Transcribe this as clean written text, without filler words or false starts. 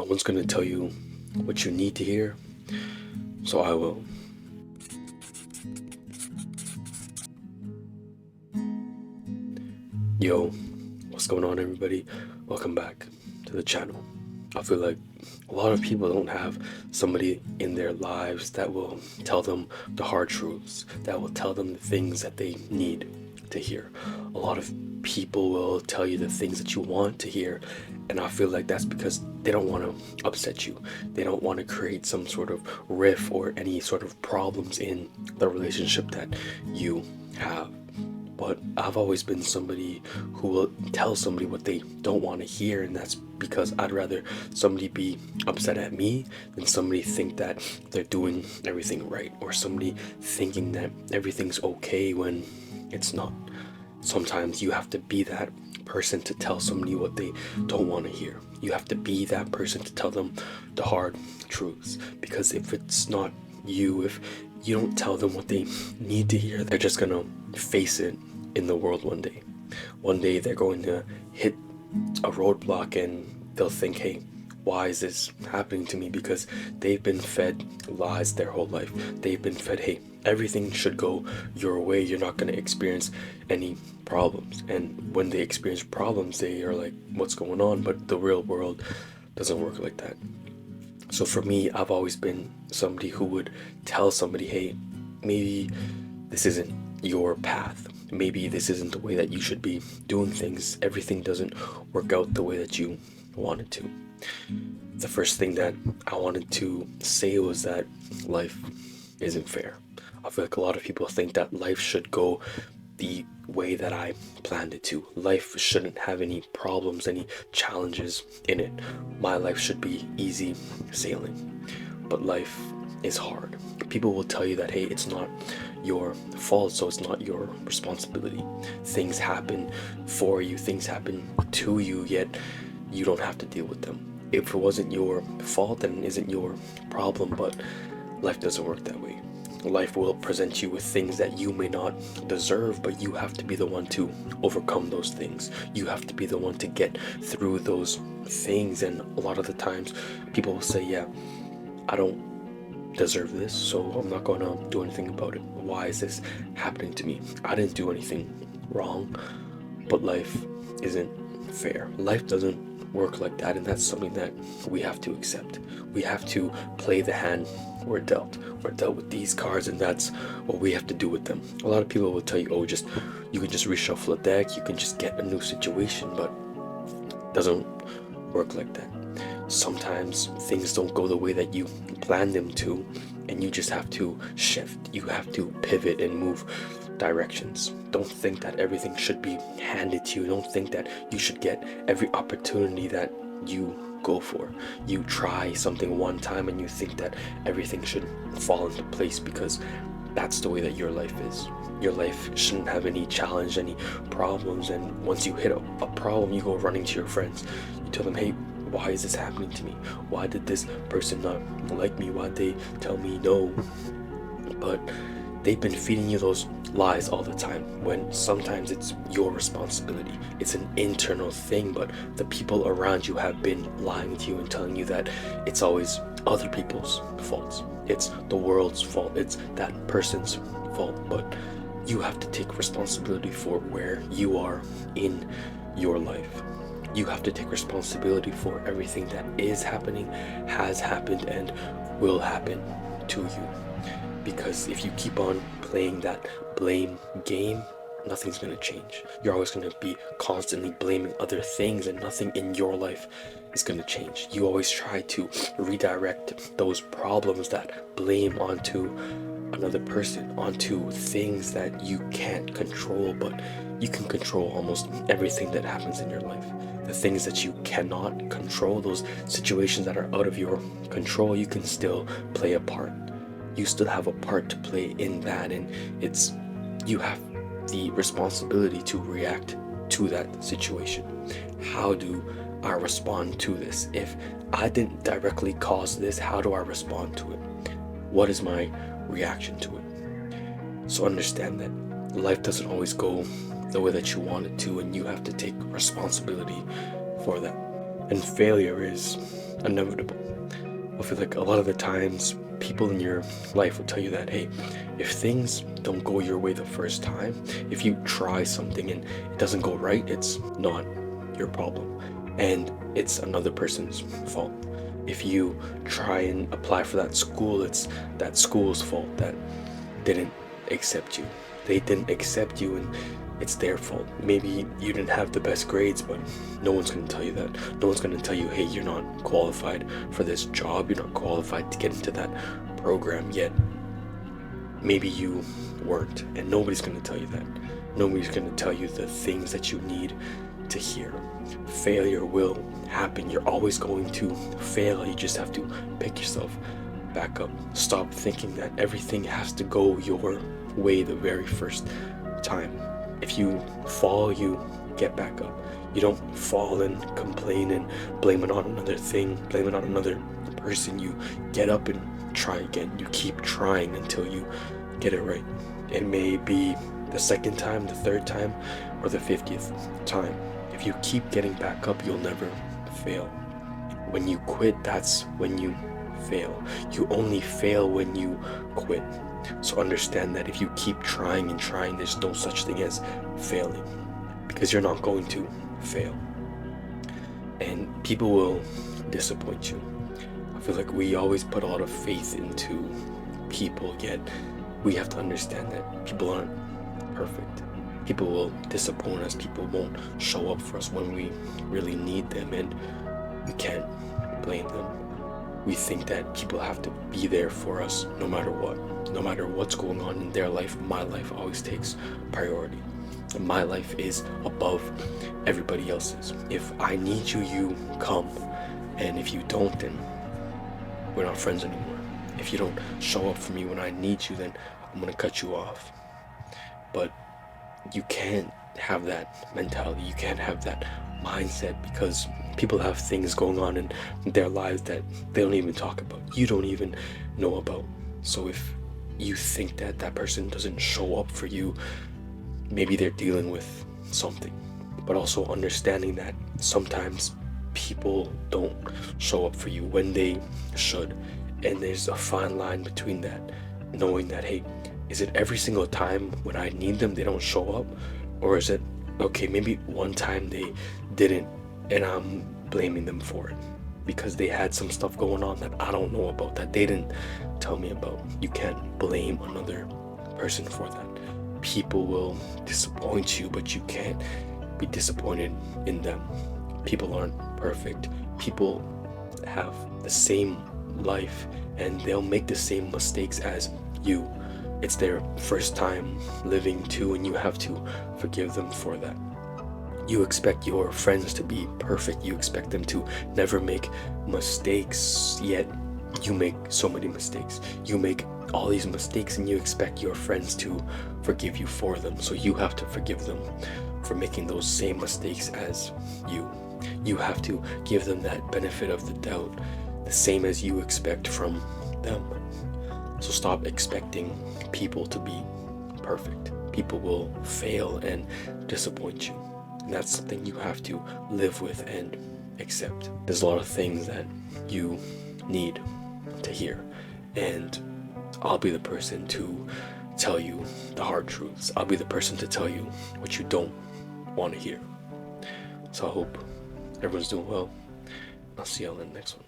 No one's gonna tell you what you need to hear, so I will. Yo, what's going on, everybody? Welcome back to the channel. I feel like a lot of people don't have somebody in their lives that will tell them the hard truths, that will tell them the things that they need to hear. A lot of people will tell you the things that you want to hear, and I feel like that's because they don't want to upset you. They don't want to create some sort of riff or any sort of problems in the relationship that you have. But I've always been somebody who will tell somebody what they don't want to hear, and that's because I'd rather somebody be upset at me than somebody think that they're doing everything right, or somebody thinking that everything's okay when it's not. Sometimes you have to be that person to tell somebody what they don't want to hear. You have to be that person to tell them the hard truths, because if it's not you, if you don't tell them what they need to hear, they're just gonna face it in the world one day. One day they're going to hit a roadblock and they'll think, hey, why is this happening to me? Because they've been fed lies their whole life. They've been fed, hey, everything should go your way. You're not going to experience any problems. And when they experience problems, they are like, what's going on? But the real world doesn't work like that. So for me, I've always been somebody who would tell somebody, hey, maybe this isn't your path. Maybe this isn't the way that you should be doing things. Everything doesn't work out the way that you want it to. The first thing that I wanted to say was that life isn't fair. I feel like a lot of people think that life should go the way that I planned it to. Life shouldn't have any problems, any challenges in it. My life should be easy sailing. But life is hard. People will tell you that, hey, it's not your fault, so it's not your responsibility. Things happen for you, things happen to you, yet you don't have to deal with them. If it wasn't your fault, then it isn't your problem. But life doesn't work that way. Life will present you with things that you may not deserve, but you have to be the one to overcome those things. You have to be the one to get through those things. And a lot of the times people will say, yeah, I don't deserve this, so I'm not gonna do anything about it. Why is this happening to me? I didn't do anything wrong. But life isn't fair. Life doesn't work like that, and that's something that we have to accept. We have to play the hand we're dealt. We're dealt with these cards, and that's what we have to do with them. A lot of people will tell you, oh, just you can just reshuffle a deck, you can just get a new situation, but it doesn't work like that. Sometimes things don't go the way that you planned them to, and you just have to shift. You have to pivot and move directions. Don't think that everything should be handed to you. Don't think that you should get every opportunity that you go for. You try something one time and you think that everything should fall into place because that's the way that your life is. Your life shouldn't have any challenge, any problems, and once you hit a problem, you go running to your friends. You tell them, hey, why is this happening to me? Why did this person not like me? Why did they tell me no? But they've been feeding you those lies all the time, when sometimes it's your responsibility. It's an internal thing, but the people around you have been lying to you and telling you that it's always other people's faults. It's the world's fault. It's that person's fault. But you have to take responsibility for where you are in your life. You have to take responsibility for everything that is happening, has happened, and will happen to you. Because if you keep on playing that blame game, nothing's going to change. You're always going to be constantly blaming other things, and nothing in your life is going to change. You always try to redirect those problems, that blame, onto another person, onto things that you can't control, but you can control almost everything that happens in your life. The things that you cannot control, those situations that are out of your control, you can still play a part. You still have a part to play in that, and it's you have the responsibility to react to that situation. How do I respond to this? If I didn't directly cause this, how do I respond to it? What is my reaction to it? So understand that life doesn't always go the way that you want it to, and you have to take responsibility for that. And failure is inevitable. I feel like a lot of the times people in your life will tell you that, hey, if things don't go your way the first time, if you try something and it doesn't go right, it's not your problem and it's another person's fault. If you try and apply for that school, it's that school's fault that didn't accept you. They didn't accept you and it's their fault. Maybe you didn't have the best grades, but no one's going to tell you that. No one's going to tell you, hey, you're not qualified for this job. You're not qualified to get into that program yet. Maybe you weren't, and nobody's going to tell you that. Nobody's going to tell you the things that you need to hear. Failure will happen. You're always going to fail. You just have to pick yourself back up. Stop thinking that everything has to go your way the very first time. If you fall, you get back up. You don't fall and complain and blame it on another thing, blame it on another person. You get up and try again. You keep trying until you get it right. It may be the second time, the third time, or the 50th time. If you keep getting back up, you'll never fail. When you quit, that's when you fail. You only fail when you quit. So understand that if you keep trying and trying, there's no such thing as failing, because you're not going to fail. And people will disappoint you. I feel like we always put a lot of faith into people, yet we have to understand that people aren't perfect. People will disappoint us. People won't show up for us when we really need them, and we can't blame them. We think that people have to be there for us no matter what. No matter what's going on in their life, my life always takes priority. And my life is above everybody else's. If I need you, you come. And if you don't, then we're not friends anymore. If you don't show up for me when I need you, then I'm gonna cut you off. But you can't have that mentality. You can't have that mindset, because people have things going on in their lives that they don't even talk about. You don't even know about. So if you think that that person doesn't show up for you, maybe they're dealing with something. But also understanding that sometimes people don't show up for you when they should. And there's a fine line between that, knowing that, hey, is it every single time when I need them they don't show up? Or is it, okay, maybe one time they didn't and I'm blaming them for it because they had some stuff going on that I don't know about, that they didn't tell me about. You can't blame another person for that. People will disappoint you, but you can't be disappointed in them. People aren't perfect. People have the same life and they'll make the same mistakes as you. It's their first time living too, and you have to forgive them for that. You expect your friends to be perfect. You expect them to never make mistakes, yet you make so many mistakes. You make all these mistakes and you expect your friends to forgive you for them. So you have to forgive them for making those same mistakes as you. You have to give them that benefit of the doubt, the same as you expect from them. So stop expecting people to be perfect. People will fail and disappoint you. And that's something you have to live with and accept. There's a lot of things that you need to hear. And I'll be the person to tell you the hard truths. I'll be the person to tell you what you don't want to hear. So I hope everyone's doing well. I'll see y'all in the next one.